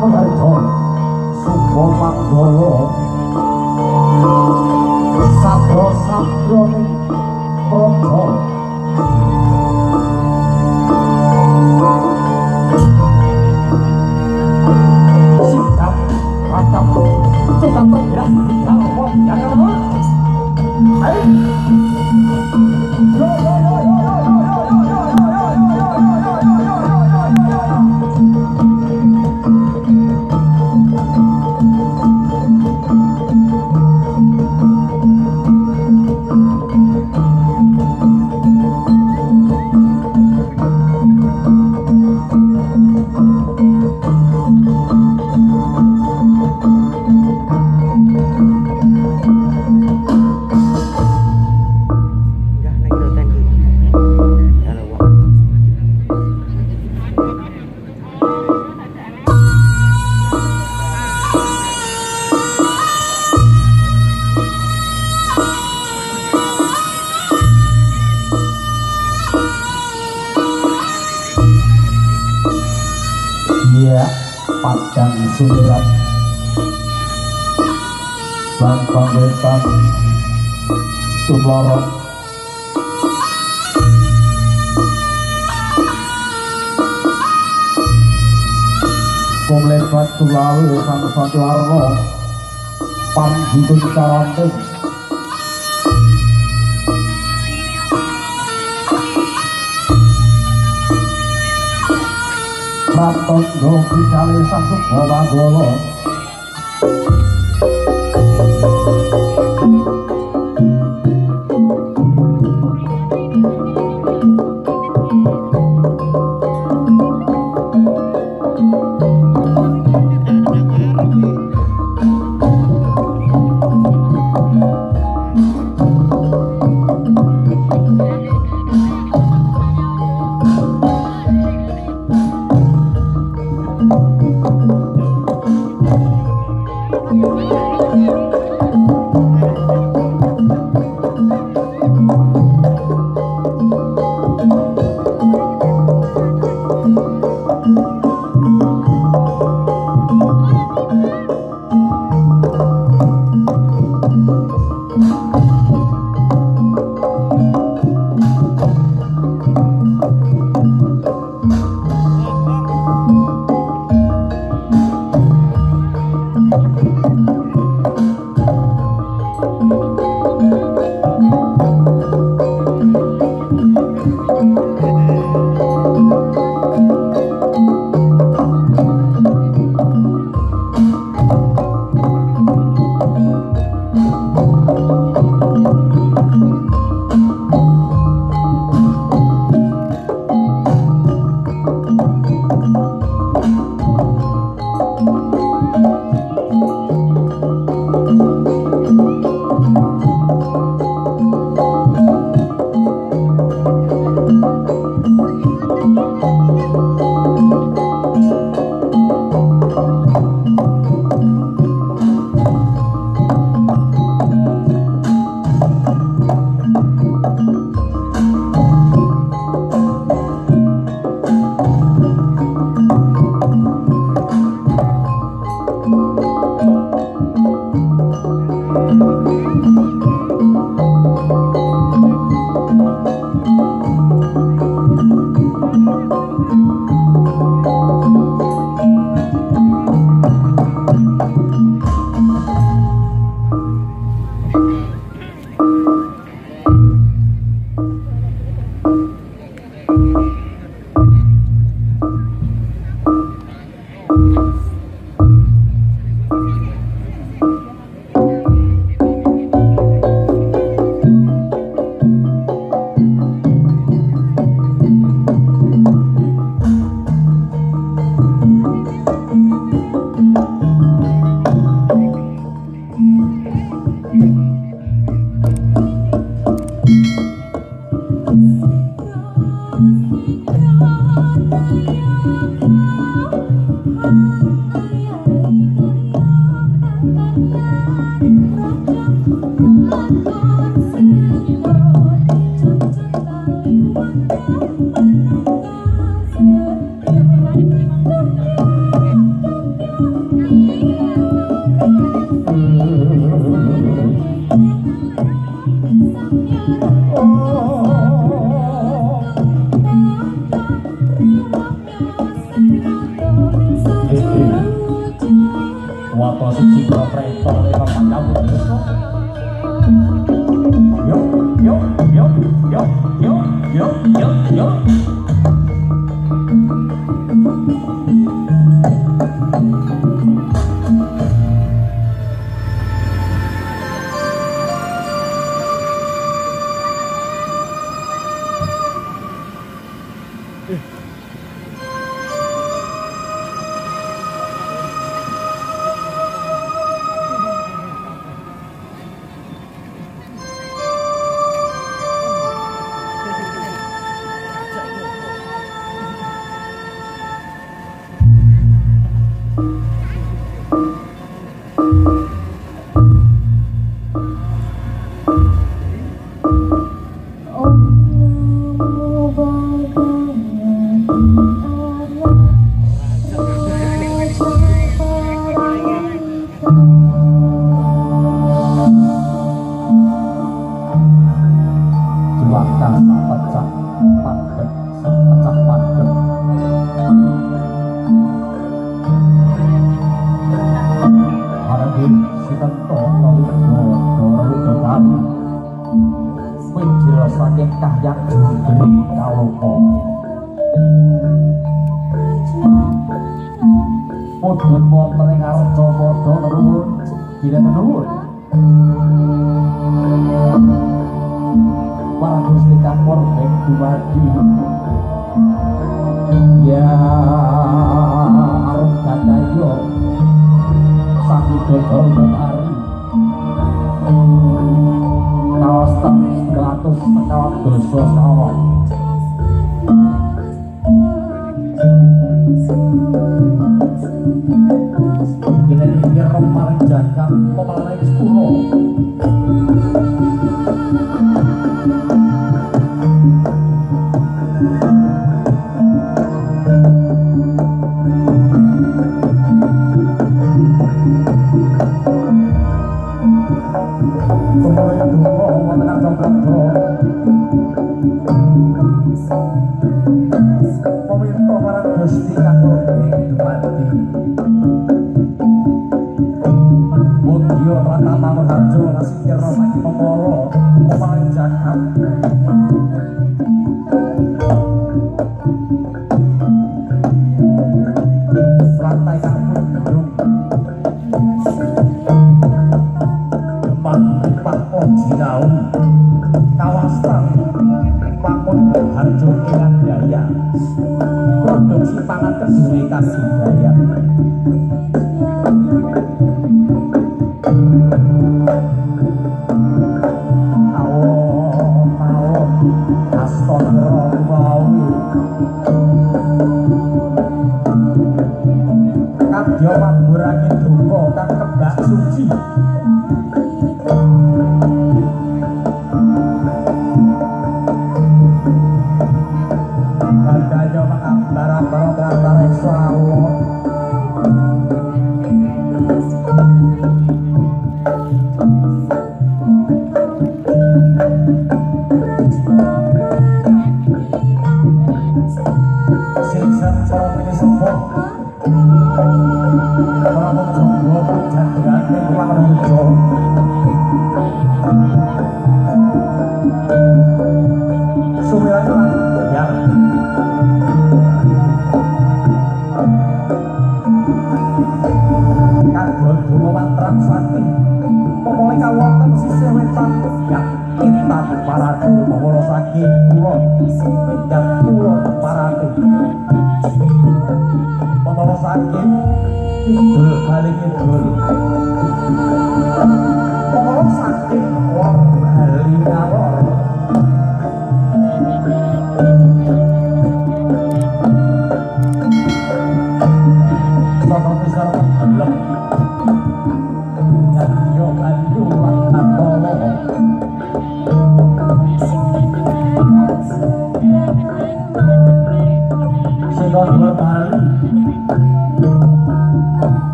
Pramoharjo Subo Manggala sabra-sabrane praja sikap kakap tukang bergerak kalau jangan lupa ayo Padang Sumirat Bang Pangwetan Tumorong Kumlebat Tulawi Sang Satwarno Panjipun Karanting Raton Dogi Kali Sang Subo Manggala Wata siji preto lewat panjamu desa. Yo yo yo yo yo yo yo yo.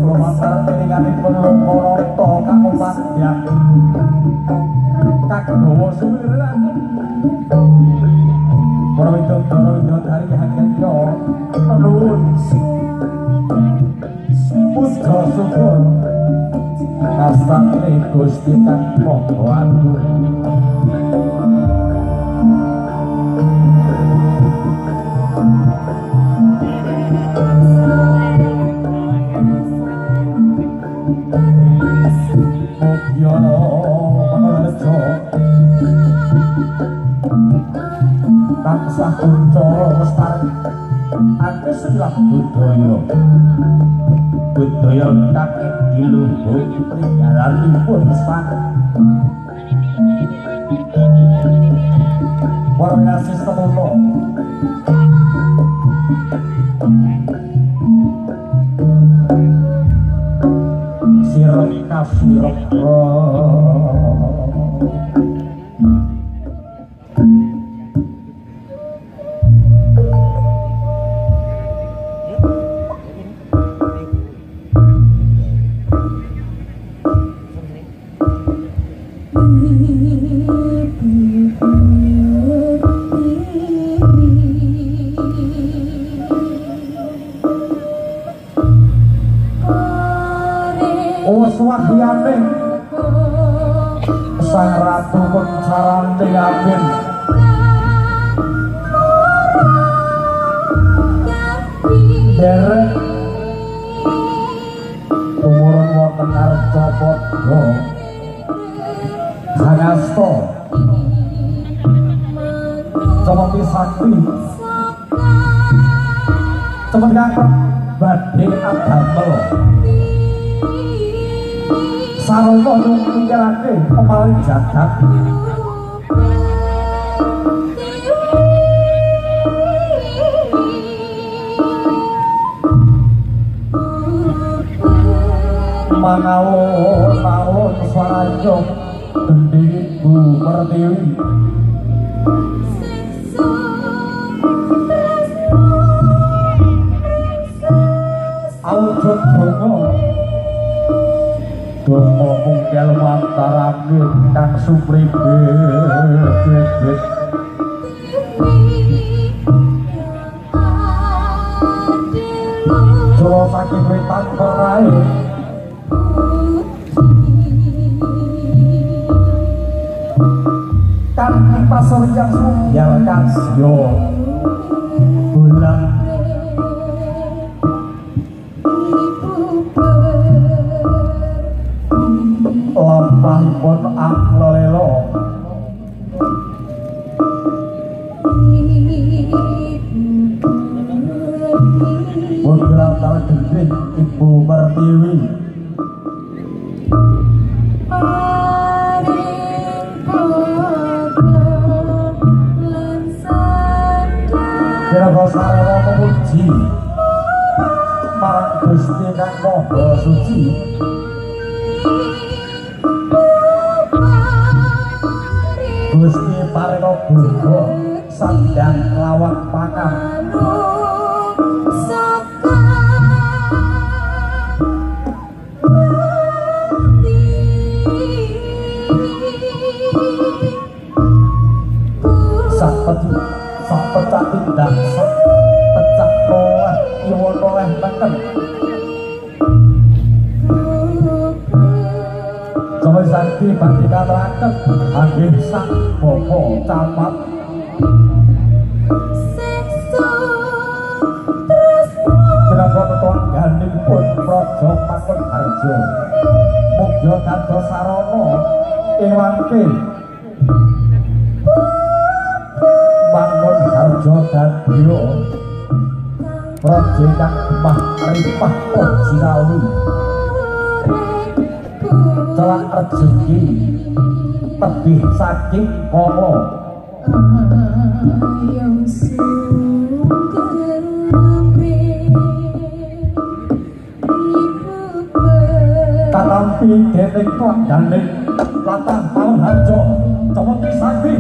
Lumantar piringanipun para kang umat Kagawa suwiran para widodara dari hakenya nuwun putra syukur kastane Gusti Kang Maha Agung. Tansah kuncara lestari ate silang budaya kang diluhur pringgalanipun sang warga sistem ulo sirok kasirok swahyane sang ratu pun sarane amin derek tumurun wonten arca padha sangasta Cemeti sakti cepet kakep badhe adamel sarana mikirake pemaling jagat manawon swaraja gendhing Ibu Pertiwi awujud donga mungkel mantarake kang supribe bebet jero saking wetan perae kang pasuryan sumyal kasya bulan lampahipun aklela Wonggrata gendhing Ibu Pertiwi kira-kira sarana memuji marang Gusti Kang Maha Suci Gusti paring burga sandang lawak pangan sak pecah tindak sak pecah noleh iwo noleh neken Jawa Sakti bakti kateraken anggih sang bapa camat menapa tetangganipun Praja Pakuharja mugia dados sarana ing wangke bangun harja dadya praja kang gemah ripah ojinawi celak rezeki tebih saking kala katampi dening kandhane latah taun harja Cemeti sakti